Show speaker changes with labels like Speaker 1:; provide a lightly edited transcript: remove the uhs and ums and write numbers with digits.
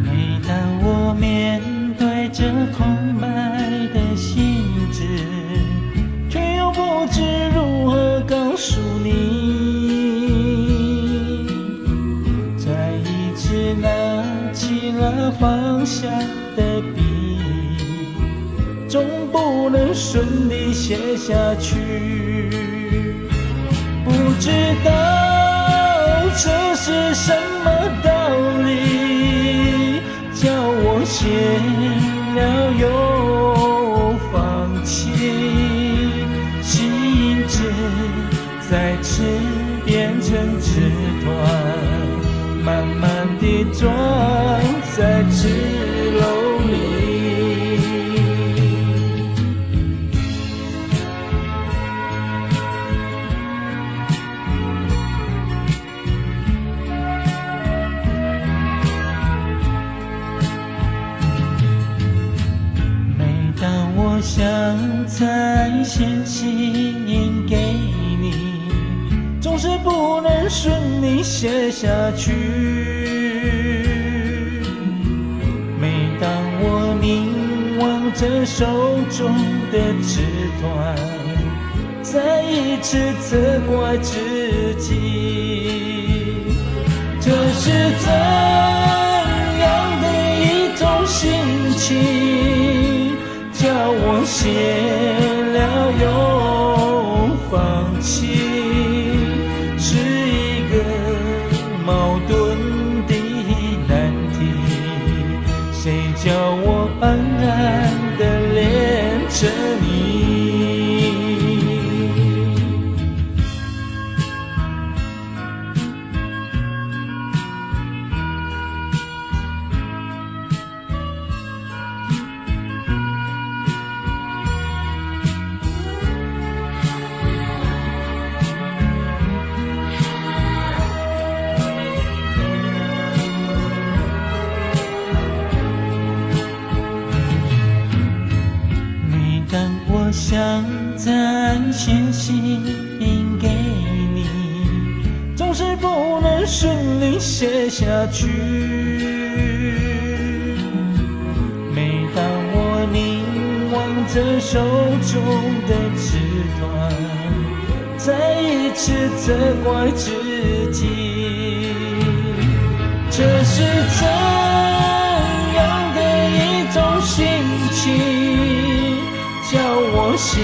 Speaker 1: 每当我面对这空白的心智，却又不知如何告诉你，再一次拿起了放下的笔，总不能顺利写下去。不知道这是什么道理，叫我写了又放弃，心智再次变成纸团，慢慢地装在纸篓里。当我想再写信给你，总是不能顺利写下去。每当我凝望着手中的纸团，再一次责怪自己，这是怎样的一种心情，叫我写了又放弃，是一个矛盾的难题，谁叫我安然地恋着你。当我想再写信给你，总是不能顺利写下去。每当我凝望着手中的纸团，再一次责怪自己，这是怎样的一种心情，叫我写